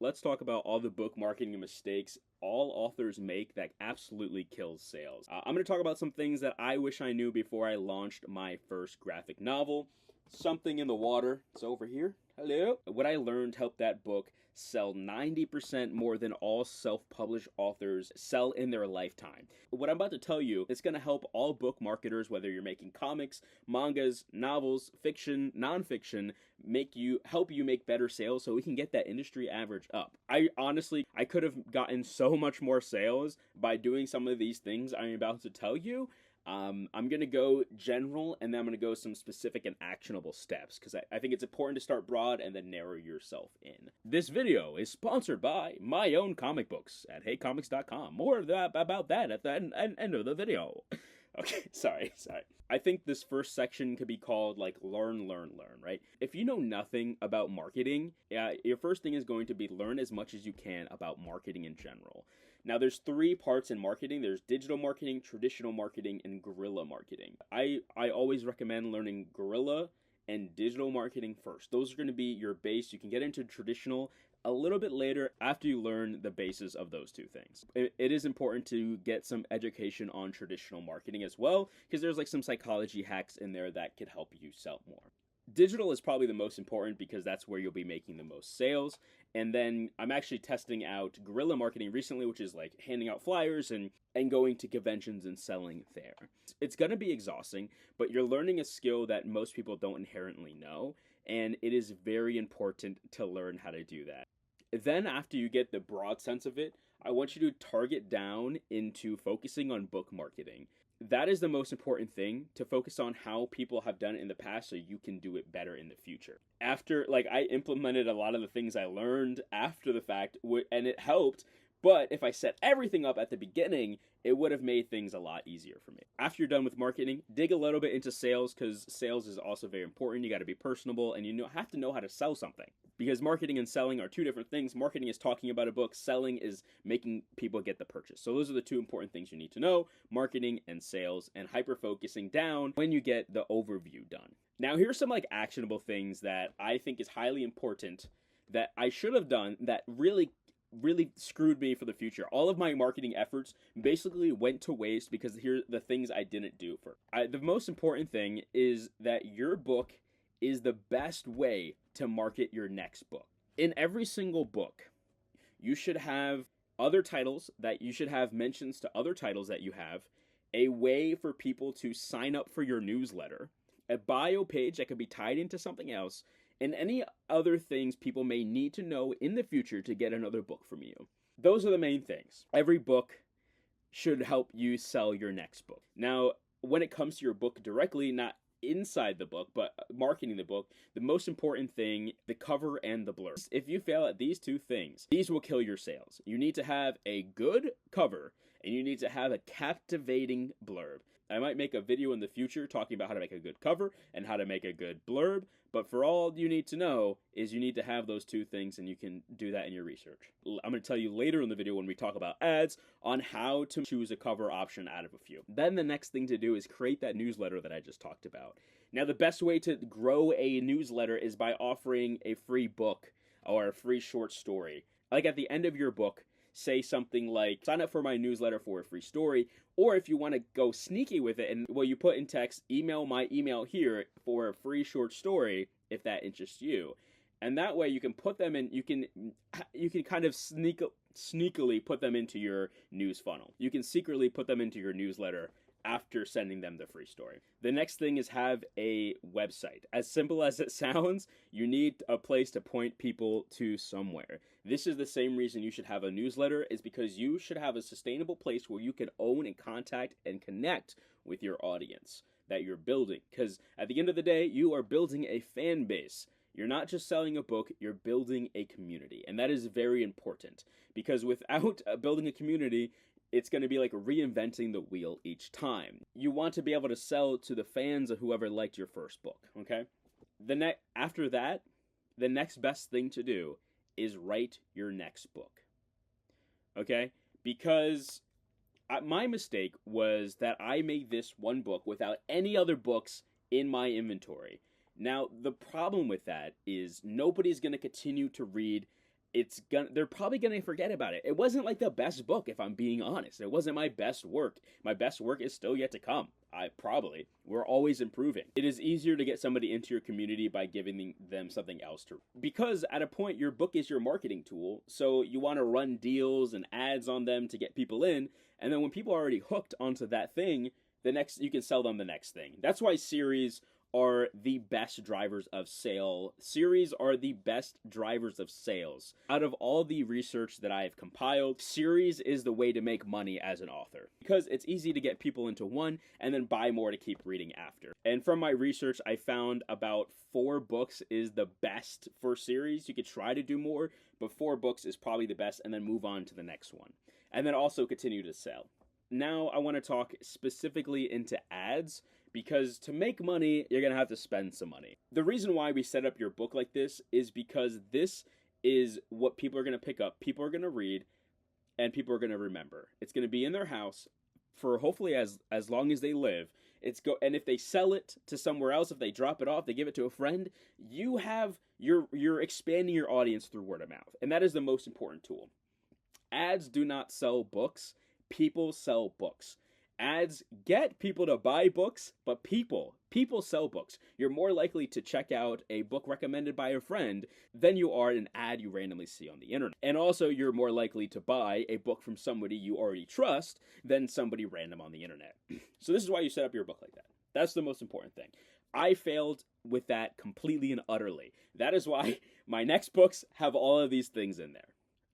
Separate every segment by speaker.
Speaker 1: let's talk about all the book marketing mistakes all authors make that absolutely kills sales. I'm going to talk about some things that I wish I knew before I launched my first graphic novel. Something in the Water. It's over here. Hello. What I learned helped that book sell 90% more than all self-published authors sell in their lifetime. What I'm about to tell you is going to help all book marketers, whether you're making comics, mangas, novels, fiction, nonfiction, help you make better sales so we can get that industry average up. I could have gotten so much more sales by doing some of these things I'm about to tell you. I'm going to go general, and then I'm going to go some specific and actionable steps, because I think it's important to start broad and then narrow yourself in. This video is sponsored by My Own Comic Books at heycomics.com. More about that at the end of the video. Okay, sorry. I think this first section could be called, like, learn, right? If you know nothing about marketing, your first thing is going to be learn as much as you can about marketing in general. Now, there's 3 parts in marketing. There's digital marketing, traditional marketing, and guerrilla marketing. I always recommend learning guerrilla and digital marketing first. Those are going to be your base. You can get into traditional a little bit later after you learn the basis of those 2 things. It is important to get some education on traditional marketing as well, because there's like some psychology hacks in there that could help you sell more. Digital is probably the most important because that's where you'll be making the most sales. And then I'm actually testing out guerrilla marketing recently, which is like handing out flyers and going to conventions and selling there. It's going to be exhausting, but you're learning a skill that most people don't inherently know, and it is very important to learn how to do that. Then after you get the broad sense of it, I want you to target down into focusing on book marketing. That is the most important thing, to focus on how people have done it in the past so you can do it better in the future. After, I implemented a lot of the things I learned after the fact, and it helped, but if I set everything up at the beginning, it would have made things a lot easier for me. After you're done with marketing, dig a little bit into sales, because sales is also very important. You got to be personable, and you have to know how to sell something. Because marketing and selling are 2 different things. Marketing is talking about a book. Selling is making people get the purchase. So those are the 2 important things you need to know: marketing and sales, and hyper-focusing down when you get the overview done. Now, here's some actionable things that I think is highly important that I should have done that really screwed me for the future. All of my marketing efforts basically went to waste because here are the things I didn't do. The most important thing is that your book is the best way to market your next book. In every single book, you should have other titles, that you should have mentions to other titles that you have, a way for people to sign up for your newsletter, a bio page that could be tied into something else, and any other things people may need to know in the future to get another book from you. Those are the main things. Every book should help you sell your next book. Now, when it comes to your book directly, not inside the book, but marketing the book, the most important thing, the cover and the blurb. If you fail at these 2 things, these will kill your sales. You need to have a good cover, and you need to have a captivating blurb. I might make a video in the future talking about how to make a good cover and how to make a good blurb, but for all you need to know is you need to have those 2 things, and you can do that in your research. I'm going to tell you later in the video when we talk about ads on how to choose a cover option out of a few. Then the next thing to do is create that newsletter that I just talked about. Now, the best way to grow a newsletter is by offering a free book or a free short story. Like at the end of your book, say something like, sign up for my newsletter for a free story, or if you want to go sneaky with it, and you put in text, email my email here for a free short story if that interests you. And that way you can put them in, you can kind of sneakily put them into your news funnel. You can secretly put them into your newsletter after sending them the free story. The next thing is have a website. As simple as it sounds, you need a place to point people to somewhere. This is the same reason you should have a newsletter, is because you should have a sustainable place where you can own and contact and connect with your audience that you're building. Because at the end of the day, you are building a fan base. You're not just selling a book, you're building a community. And that is very important, because without building a community, it's going to be like reinventing the wheel each time. You want to be able to sell to the fans of whoever liked your first book, okay? After that, the next best thing to do is write your next book, okay? Because my mistake was that I made this one book without any other books in my inventory. Now, the problem with that is nobody's going to continue to read they're probably gonna forget about it. It wasn't like the best book, if I'm being honest. It wasn't my best work. My best work is still yet to come. We're always improving. It is easier to get somebody into your community by giving them something else to, because at a point your book is your marketing tool. So you want to run deals and ads on them to get people in. And then when people are already hooked onto that thing, you can sell them the next thing. That's why series are the best drivers of sale. Series are the best drivers of sales. Out of all the research that I have compiled, series is the way to make money as an author, because it's easy to get people into one and then buy more to keep reading after. And from my research, I found about 4 books is the best for series. You could try to do more, but 4 books is probably the best, and then move on to the next one. And then also continue to sell. Now I want to talk specifically into ads, because to make money, you're going to have to spend some money. The reason why we set up your book like this is because this is what people are going to pick up, people are going to read, and people are going to remember. It's going to be in their house for hopefully as long as they live. And if they sell it to somewhere else, if they drop it off, they give it to a friend, you're expanding your audience through word of mouth. And that is the most important tool. Ads do not sell books. People sell books. Ads get people to buy books, but people sell books. You're more likely to check out a book recommended by a friend than you are an ad you randomly see on the internet. And also, you're more likely to buy a book from somebody you already trust than somebody random on the internet. So this is why you set up your book like that. That's the most important thing. I failed with that completely and utterly. That is why my next books have all of these things in there.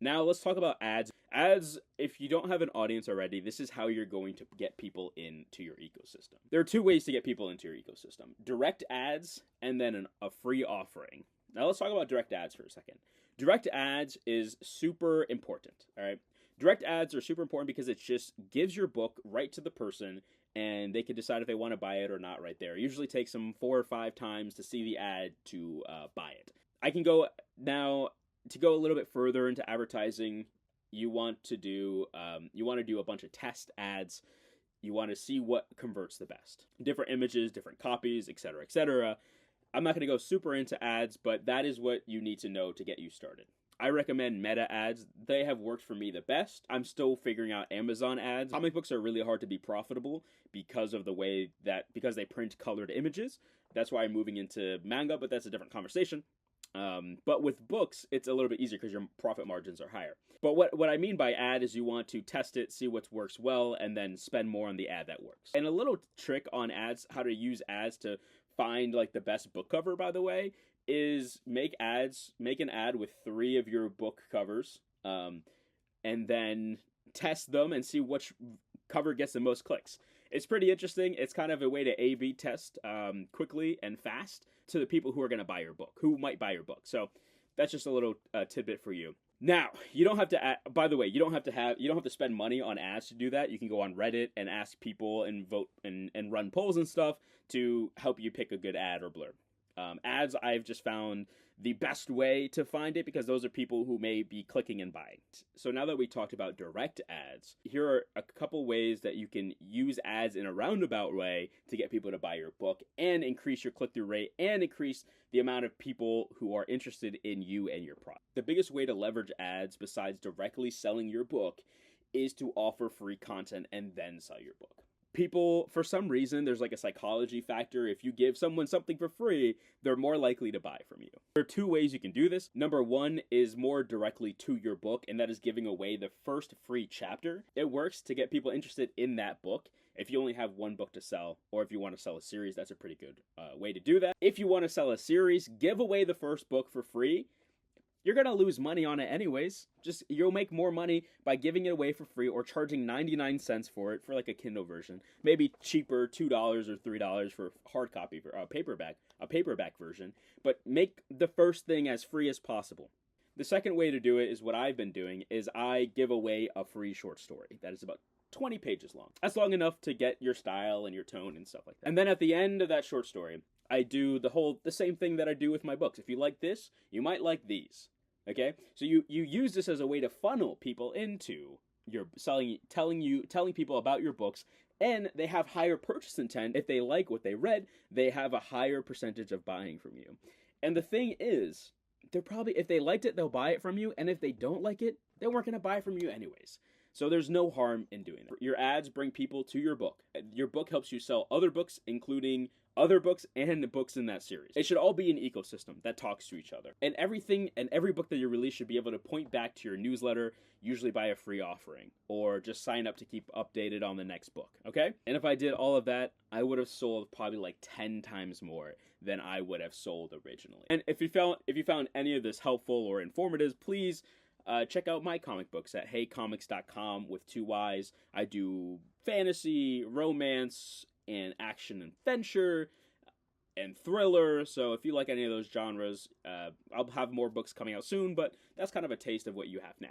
Speaker 1: Now let's talk about ads. Ads, if you don't have an audience already, this is how you're going to get people into your ecosystem. There are 2 ways to get people into your ecosystem: direct ads and then a free offering. Now let's talk about direct ads for a second. Direct ads is super important, all right? Direct ads are super important because it just gives your book right to the person, and they can decide if they want to buy it or not right there. It usually takes them 4 or 5 times to see the ad to buy it. I can go now. To go a little bit further into advertising, you want to do a bunch of test ads. You want to see what converts the best. Different images, different copies, etc., etc. I'm not going to go super into ads, but that is what you need to know to get you started. I recommend meta ads. They have worked for me the best. I'm still figuring out Amazon ads. Comic books are really hard to be profitable because they print colored images. That's why I'm moving into manga, but that's a different conversation. But with books, it's a little bit easier because your profit margins are higher. But what I mean by ad is you want to test it, see what works well, and then spend more on the ad that works. And a little trick on ads, how to use ads to find like the best book cover, by the way, is make an ad with 3 of your book covers, and then test them and see which cover gets the most clicks. It's pretty interesting. It's kind of a way to A/B test quickly and fast to the people who are going to buy your book, who might buy your book. So that's just a little tidbit for you. Now, you don't have to. By the way, you don't have to spend money on ads to do that. You can go on Reddit and ask people and vote and run polls and stuff to help you pick a good ad or blurb. Ads, I've just found the best way to find it because those are people who may be clicking and buying. So now that we talked about direct ads, here are a couple ways that you can use ads in a roundabout way to get people to buy your book and increase your click-through rate and increase the amount of people who are interested in you and your product. The biggest way to leverage ads besides directly selling your book is to offer free content and then sell your book. People, for some reason, there's like a psychology factor. If you give someone something for free, they're more likely to buy from you. There are 2 ways you can do this. Number 1 is more directly to your book, and that is giving away the first free chapter. It works to get people interested in that book. If you only have 1 book to sell, or if you want to sell a series, that's a pretty good way to do that. If you want to sell a series, give away the first book for free. You're going to lose money on it anyways. You'll make more money by giving it away for free or charging 99 cents for it for like a Kindle version. Maybe cheaper, $2 or $3 for hard copy, for a paperback version. But make the first thing as free as possible. The second way to do it is what I've been doing, is I give away a free short story that is about 20 pages long. That's long enough to get your style and your tone and stuff like that. And then at the end of that short story, I do the same thing that I do with my books. If you like this, you might like these. Okay? So you use this as a way to funnel people into your telling people about your books, and they have higher purchase intent. If they like what they read, they have a higher percentage of buying from you. And the thing is, they're probably, if they liked it, they'll buy it from you, and if they don't like it, they weren't going to buy it from you anyways. So there's no harm in doing that. Your ads bring people to your book. Your book helps you sell other books, including other books and the books in that series. It should all be an ecosystem that talks to each other. And everything and every book that you release should be able to point back to your newsletter, usually by a free offering, or just sign up to keep updated on the next book, okay? And if I did all of that, I would have sold probably like 10 times more than I would have sold originally. And if you found any of this helpful or informative, please check out my comic books at heycomics.com with 2 Y's. I do fantasy, romance, and action adventure, and thriller. So if you like any of those genres, I'll have more books coming out soon, but that's kind of a taste of what you have now.